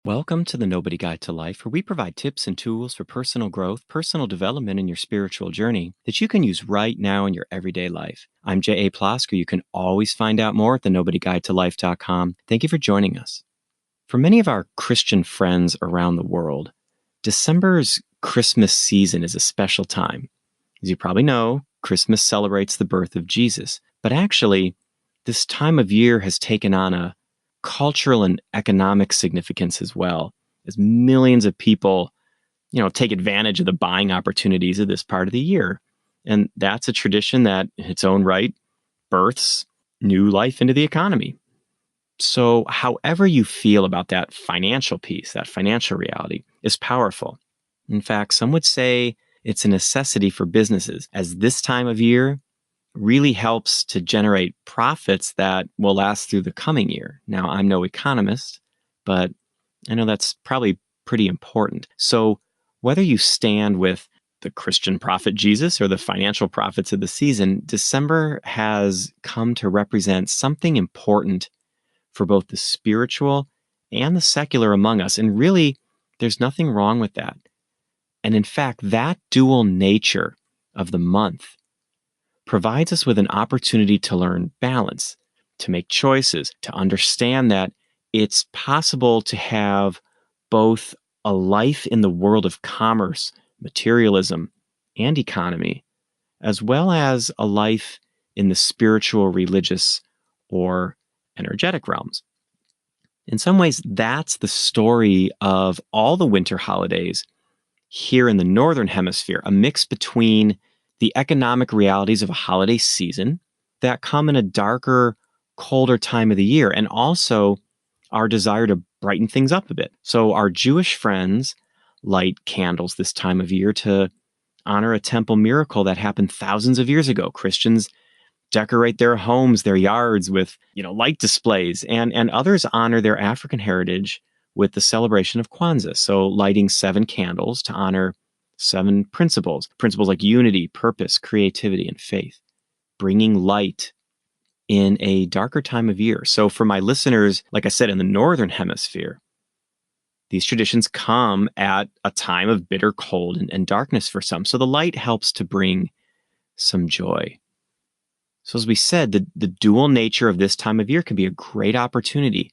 Welcome to the Nobody Guide to Life, where we provide tips and tools for personal growth, personal development, and your spiritual journey that you can use right now in your everyday life. I'm J.A. Plosker. You can always find out more at thenobodyguidetolife.com. Thank you for joining us. For many of our Christian friends around the world, December's Christmas season is a special time. As you probably know, Christmas celebrates the birth of Jesus, but actually, this time of year has taken on a cultural and economic significance as well, as millions of people, take advantage of the buying opportunities of this part of the year. And that's a tradition that, in its own right, births new life into the economy. So, however you feel about that financial piece, that financial reality, is powerful. In fact, some would say it's a necessity for businesses, as this time of year really helps to generate profits that will last through the coming year. Now, I'm no economist, but I know that's probably pretty important. So, whether you stand with the Christian prophet Jesus or the financial prophets of the season, December has come to represent something important for both the spiritual and the secular among us. And really, there's nothing wrong with that. And in fact, that dual nature of the month provides us with an opportunity to learn balance, to make choices, to understand that it's possible to have both a life in the world of commerce, materialism, and economy, as well as a life in the spiritual, religious, or energetic realms. In some ways, that's the story of all the winter holidays here in the Northern Hemisphere, a mix between the economic realities of a holiday season that come in a darker, colder time of the year, and also our desire to brighten things up a bit. So our Jewish friends light candles this time of year to honor a temple miracle that happened thousands of years ago. Christians decorate their homes, their yards with, light displays, and others honor their African heritage with the celebration of Kwanzaa. So lighting 7 candles to honor 7 principles like unity, purpose, creativity, and faith, bringing light in a darker time of year. So for my listeners, like I said, in the Northern Hemisphere, these traditions come at a time of bitter cold and darkness for some. So the light helps to bring some joy. So as we said, the dual nature of this time of year can be a great opportunity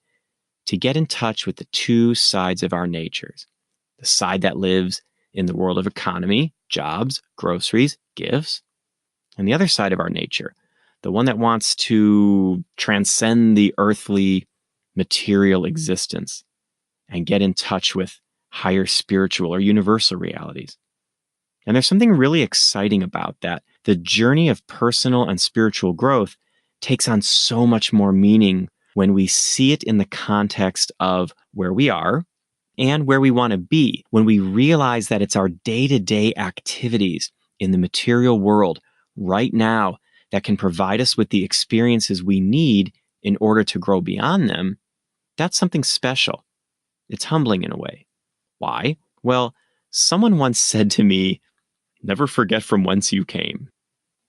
to get in touch with the two sides of our natures. The side that lives in the world of economy, jobs, groceries, gifts, and the other side of our nature, the one that wants to transcend the earthly material existence and get in touch with higher spiritual or universal realities. And there's something really exciting about that. The journey of personal and spiritual growth takes on so much more meaning when we see it in the context of where we are and where we want to be, when we realize that it's our day-to-day activities in the material world right now that can provide us with the experiences we need in order to grow beyond them. That's something special. It's humbling in a way. Why? Well, someone once said to me, "Never forget from whence you came."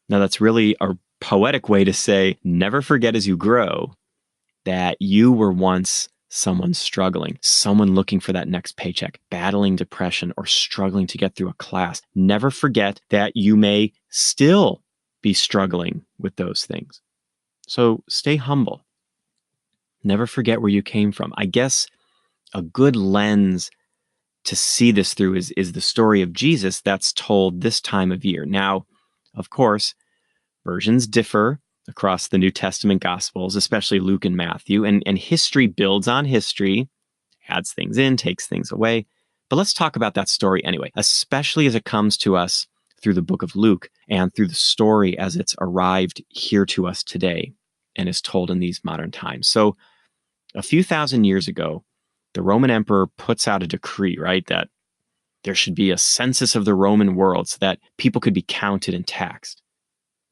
Now, that's really a poetic way to say, never forget as you grow that you were once someone struggling, someone looking for that next paycheck, battling depression, or struggling to get through a class. Never forget that you may still be struggling with those things. So stay humble. Never forget where you came from. I guess a good lens to see this through is the story of Jesus that's told this time of year. Now, of course, versions differ across the New Testament Gospels, especially Luke and Matthew, and history builds on history, adds things in, takes things away. But let's talk about that story anyway, especially as it comes to us through the book of Luke and through the story as it's arrived here to us today and is told in these modern times. So a few thousand years ago, the Roman emperor puts out a decree, right, that there should be a census of the Roman world so that people could be counted and taxed.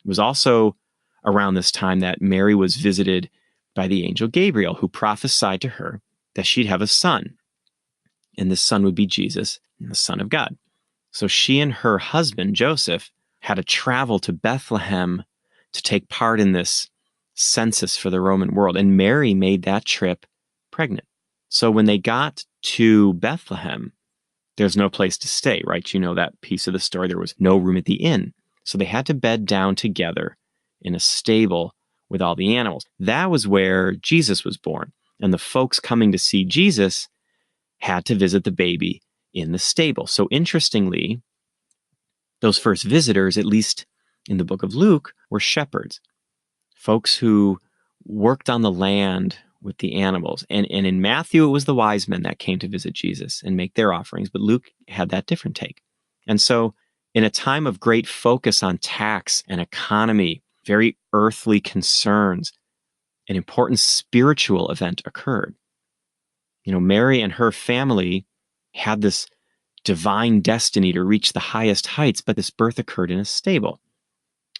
It was also around this time that Mary was visited by the angel Gabriel, who prophesied to her that she'd have a son, and this son would be Jesus, the Son of God. So she and her husband, Joseph, had to travel to Bethlehem to take part in this census for the Roman world, and Mary made that trip pregnant. So when they got to Bethlehem, there's no place to stay, right? You know that piece of the story. There was no room at the inn. So they had to bed down together in a stable with all the animals. That was where Jesus was born. And the folks coming to see Jesus had to visit the baby in the stable. So interestingly, those first visitors, at least in the book of Luke, were shepherds, folks who worked on the land with the animals. And in Matthew, it was the wise men that came to visit Jesus and make their offerings, but Luke had that different take. And so in a time of great focus on tax and economy, very earthly concerns, an important spiritual event occurred. You know, Mary and her family had this divine destiny to reach the highest heights, but this birth occurred in a stable.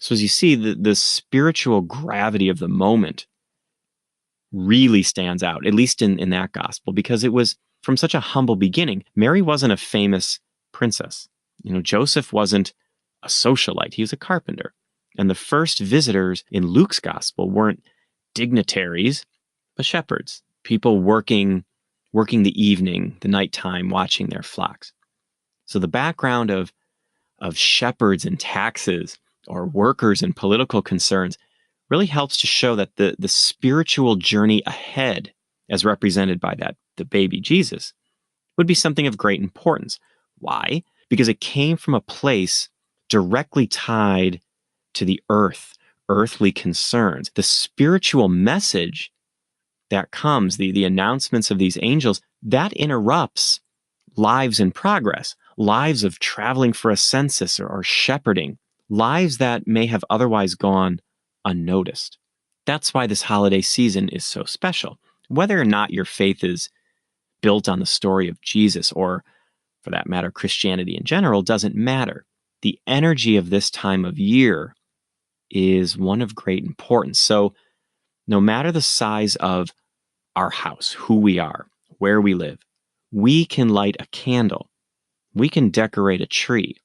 So as you see, the spiritual gravity of the moment really stands out, at least in that gospel, because it was from such a humble beginning. Mary wasn't a famous princess. You know, Joseph wasn't a socialite. He was a carpenter. And the first visitors in Luke's gospel weren't dignitaries, but shepherds, people working the evening, the nighttime, watching their flocks. So the background of shepherds and taxes or workers and political concerns really helps to show that the spiritual journey ahead, as represented by the baby Jesus, would be something of great importance. Why? Because it came from a place directly tied to the earthly concerns. The spiritual message that comes, the announcements of these angels, that interrupts lives in progress, lives of traveling for a census or shepherding, lives that may have otherwise gone unnoticed. That's why this holiday season is so special. Whether or not your faith is built on the story of Jesus, or for that matter, Christianity in general, doesn't matter. The energy of this time of year is one of great importance. So no matter the size of our house, who we are, where we live, we can light a candle. We can decorate a tree.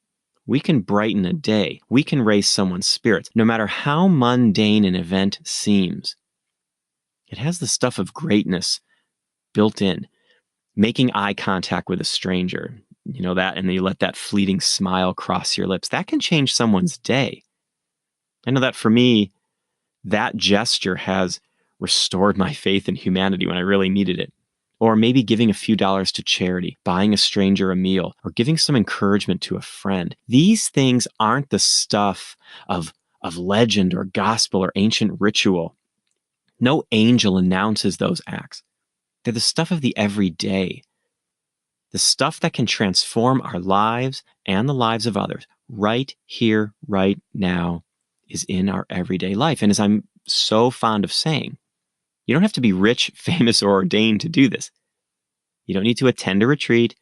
We can brighten a day. We can raise someone's spirits. No matter how mundane an event seems, it has the stuff of greatness built in. Making eye contact with a stranger, you know that, and then you let that fleeting smile cross your lips, that can change someone's day. I know that for me, that gesture has restored my faith in humanity when I really needed it. Or maybe giving a few dollars to charity, buying a stranger a meal, or giving some encouragement to a friend. These things aren't the stuff of legend or gospel or ancient ritual. No angel announces those acts. They're the stuff of the everyday. The stuff that can transform our lives and the lives of others right here, right now, is in our everyday life. And as I'm so fond of saying, you don't have to be rich, famous, or ordained to do this. You don't need to attend a retreat,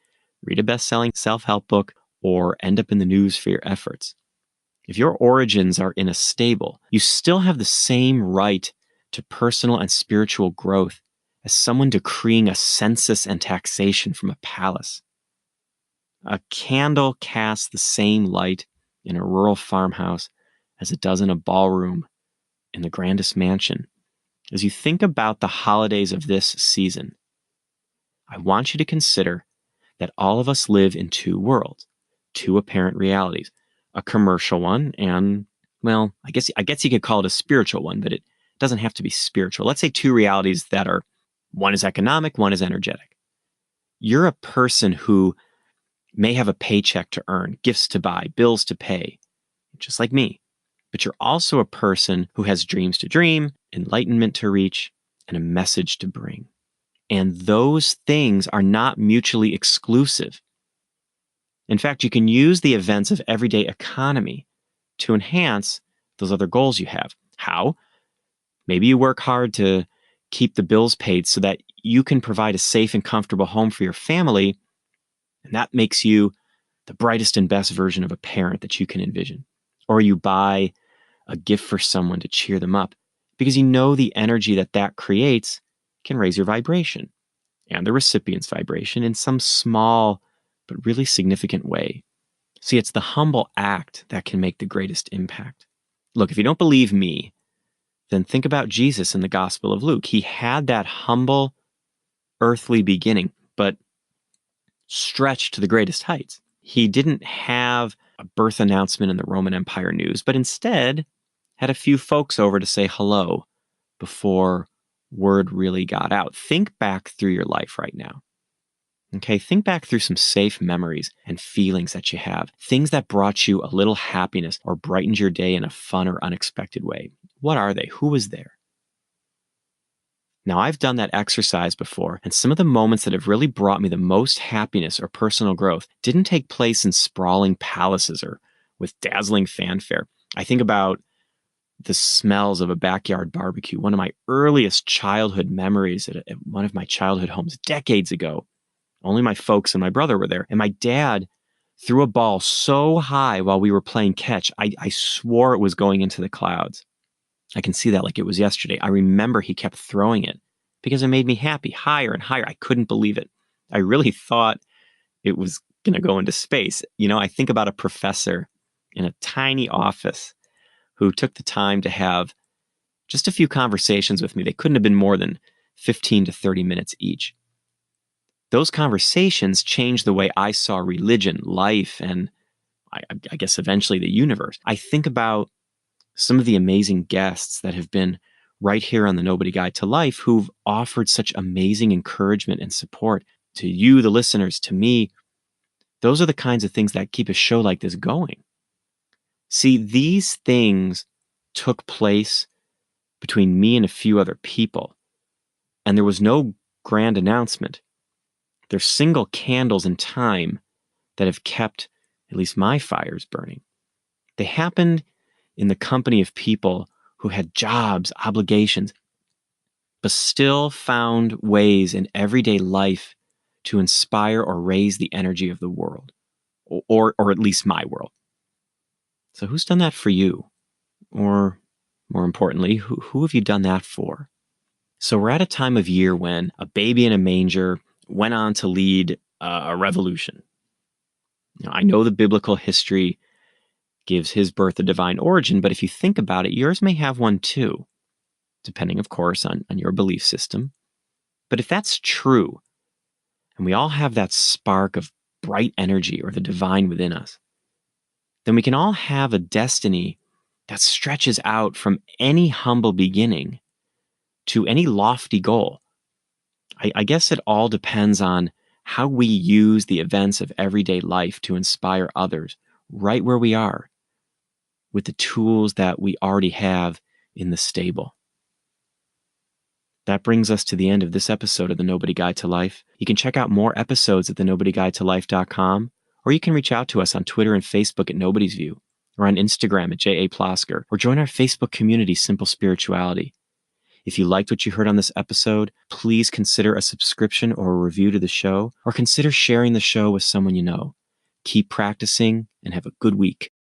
read a best-selling self-help book, or end up in the news for your efforts. If your origins are in a stable, you still have the same right to personal and spiritual growth as someone decreeing a census and taxation from a palace. A candle casts the same light in a rural farmhouse as it does in a ballroom in the grandest mansion. As you think about the holidays of this season, I want you to consider that all of us live in two worlds, two apparent realities, a commercial one and, well, I guess you could call it a spiritual one, but it doesn't have to be spiritual. Let's say two realities that are, one is economic, one is energetic. You're a person who may have a paycheck to earn, gifts to buy, bills to pay, just like me. But you're also a person who has dreams to dream, enlightenment to reach, and a message to bring. And those things are not mutually exclusive. In fact, you can use the events of everyday economy to enhance those other goals you have. How? Maybe you work hard to keep the bills paid so that you can provide a safe and comfortable home for your family, and that makes you the brightest and best version of a parent that you can envision. Or you buy a gift for someone to cheer them up because you know the energy that creates can raise your vibration and the recipient's vibration in some small but really significant way. See, it's the humble act that can make the greatest impact. Look, if you don't believe me, then think about Jesus in the Gospel of Luke. He had that humble earthly beginning, but stretched to the greatest heights. He didn't have a birth announcement in the Roman Empire news, but instead had a few folks over to say hello before word really got out. Think back through your life right now. Okay, think back through some safe memories and feelings that you have, things that brought you a little happiness or brightened your day in a fun or unexpected way. What are they? Who was there? Now, I've done that exercise before, and some of the moments that have really brought me the most happiness or personal growth didn't take place in sprawling palaces or with dazzling fanfare. I think about the smells of a backyard barbecue, one of my earliest childhood memories at one of my childhood homes decades ago. Only my folks and my brother were there, and my dad threw a ball so high while we were playing catch, I swore it was going into the clouds. I can see that like it was yesterday. I remember he kept throwing it because it made me happy, higher and higher. I couldn't believe it. I really thought it was going to go into space. I think about a professor in a tiny office who took the time to have just a few conversations with me. They couldn't have been more than 15 to 30 minutes each. Those conversations changed the way I saw religion, life, and I guess eventually the universe. I think about some of the amazing guests that have been right here on the Nobody Guide to Life who've offered such amazing encouragement and support to you, the listeners, to me. Those are the kinds of things that keep a show like this going. See, these things took place between me and a few other people, and there was no grand announcement. They're single candles in time that have kept at least my fires burning. They happened in the company of people who had jobs, obligations, but still found ways in everyday life to inspire or raise the energy of the world, or at least my world. So who's done that for you? Or more importantly, who have you done that for? So we're at a time of year when a baby in a manger went on to lead a revolution. Now, I know the biblical history gives his birth a divine origin, but if you think about it, yours may have one too, depending, of course, on your belief system. But if that's true, and we all have that spark of bright energy or the divine within us, then we can all have a destiny that stretches out from any humble beginning to any lofty goal. I guess it all depends on how we use the events of everyday life to inspire others right where we are with the tools that we already have in the stable. That brings us to the end of this episode of The Nobody Guide to Life. You can check out more episodes at thenobodyguidetolife.com, or you can reach out to us on Twitter and Facebook at Nobody's View, or on Instagram at J.A. Plosker, or join our Facebook community, Simple Spirituality. If you liked what you heard on this episode, please consider a subscription or a review to the show, or consider sharing the show with someone you know. Keep practicing and have a good week.